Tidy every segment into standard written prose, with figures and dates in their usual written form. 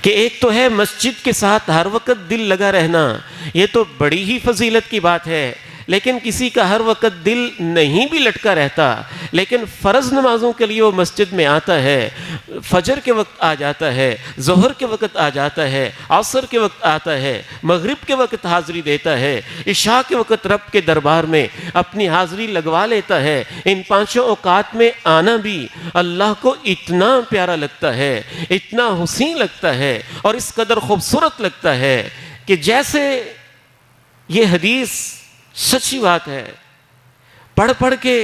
کہ ایک تو ہے مسجد کے ساتھ ہر وقت دل لگا رہنا، یہ تو بڑی ہی فضیلت کی بات ہے، لیکن کسی کا ہر وقت دل نہیں بھی لٹکا رہتا، لیکن فرض نمازوں کے لیے وہ مسجد میں آتا ہے، فجر کے وقت آ جاتا ہے، ظہر کے وقت آ جاتا ہے، عصر کے وقت آتا ہے، مغرب کے وقت حاضری دیتا ہے، عشاء کے وقت رب کے دربار میں اپنی حاضری لگوا لیتا ہے، ان پانچوں اوقات میں آنا بھی اللہ کو اتنا پیارا لگتا ہے، اتنا حسین لگتا ہے اور اس قدر خوبصورت لگتا ہے کہ جیسے یہ حدیث سچی بات ہے، پڑھ پڑھ کے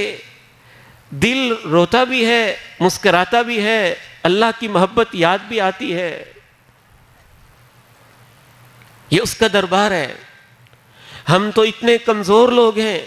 دل روتا بھی ہے، مسکراتا بھی ہے، اللہ کی محبت یاد بھی آتی ہے۔ یہ اس کا دربار ہے۔ ہم تو اتنے کمزور لوگ ہیں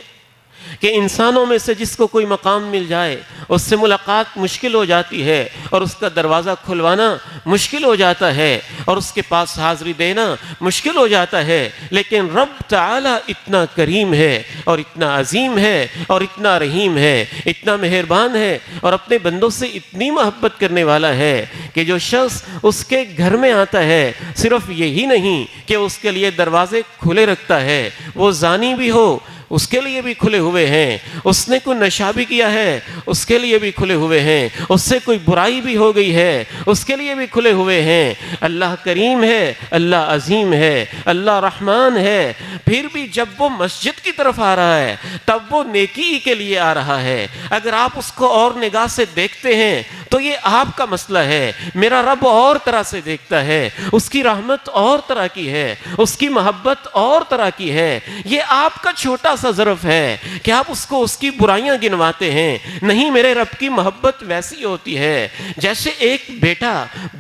کہ انسانوں میں سے جس کو کوئی مقام مل جائے اس سے ملاقات مشکل ہو جاتی ہے اور اس کا دروازہ کھلوانا مشکل ہو جاتا ہے اور اس کے پاس حاضری دینا مشکل ہو جاتا ہے، لیکن رب تعالی اتنا کریم ہے اور اتنا عظیم ہے اور اتنا رحیم ہے، اتنا مہربان ہے اور اپنے بندوں سے اتنی محبت کرنے والا ہے کہ جو شخص اس کے گھر میں آتا ہے صرف یہی نہیں کہ اس کے لیے دروازے کھلے رکھتا ہے، وہ زانی بھی ہو اس کے لیے بھی کھلے ہوئے ہیں، اس نے کوئی نشہ بھی کیا ہے اس کے لیے بھی کھلے ہوئے ہیں، اس سے کوئی برائی بھی ہو گئی ہے اس کے لیے بھی کھلے ہوئے ہیں۔ اللہ کریم ہے، اللہ عظیم ہے، اللہ رحمان ہے، پھر بھی جب وہ مسجد کی طرف آ رہا ہے تب وہ نیکی کے لیے آ رہا ہے۔ اگر آپ اس کو اور نگاہ سے دیکھتے ہیں تو یہ آپ کا مسئلہ ہے، میرا رب اور طرح سے دیکھتا ہے، اس کی رحمت اور طرح کی ہے، اس کی محبت اور طرح کی ہے۔ یہ آپ کا چھوٹا سا ظرف ہے کہ آپ اس کو اس کی برائیاں گنواتے ہیں، نہیں، میرے رب کی محبت ویسی ہوتی ہے جیسے ایک بیٹا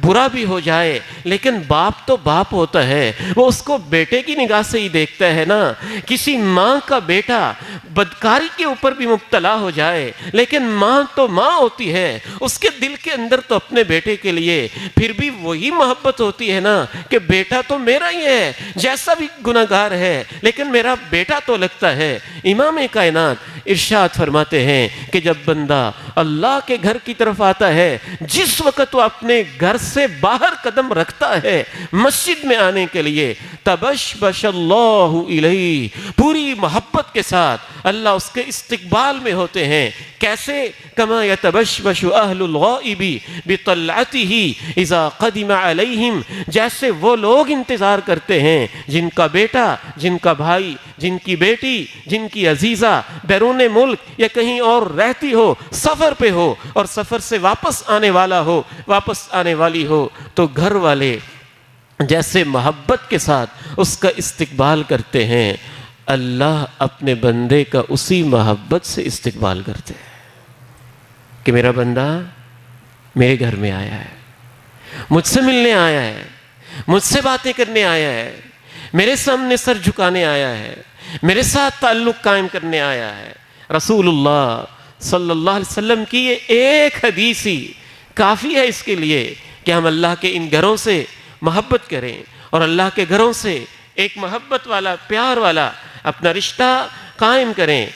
برا بھی ہو جائے لیکن باپ تو باپ ہوتا ہے، وہ اس کو بیٹے کی نگاہ سے ہی دیکھتا ہے نا۔ کسی ماں کا بیٹا بدکاری کے اوپر بھی مبتلا ہو جائے لیکن ماں تو ماں ہوتی ہے، اس کے دل کے اندر تو اپنے بیٹے کے لیے پھر بھی وہی محبت ہوتی ہے نا کہ بیٹا تو میرا ہی ہے، جیسا بھی گناہگار ہے لیکن میرا بیٹا تو لگتا ہے۔ امام کائنات ارشاد فرماتے ہیں کہ جب بندہ اللہ کے گھر کی طرف آتا ہے، جس وقت وہ اپنے گھر سے باہر قدم رکھتا ہے مسجد میں آنے کے لیے، تبشبش اللہ الیہ، پوری محبت کے ساتھ اللہ اس کے استقبال میں ہوتے ہیں۔ کیسے؟ کما یتبشبش اہل الغائب بطلعتہ اذا قدم علیہم، جیسے وہ لوگ انتظار کرتے ہیں جن کا بیٹا، جن کا بھائی، جن کی بیٹی، جن کی عزیزہ بیرون ملک یا کہیں اور رہتی ہو، سفر پہ ہو اور سفر سے واپس آنے والا ہو، واپس آنے والی ہو، تو گھر والے جیسے محبت کے ساتھ اس کا استقبال کرتے ہیں، اللہ اپنے بندے کا اسی محبت سے استقبال کرتے ہیں کہ میرا بندہ میرے گھر میں آیا ہے، مجھ سے ملنے آیا ہے، مجھ سے باتیں کرنے آیا ہے، میرے سامنے سر جھکانے آیا ہے، میرے ساتھ تعلق قائم کرنے آیا ہے۔ رسول اللہ صلی اللہ علیہ وسلم کی یہ ایک حدیث ہی کافی ہے اس کے لیے کہ ہم اللہ کے ان گھروں سے محبت کریں اور اللہ کے گھروں سے ایک محبت والا، پیار والا اپنا رشتہ قائم کریں۔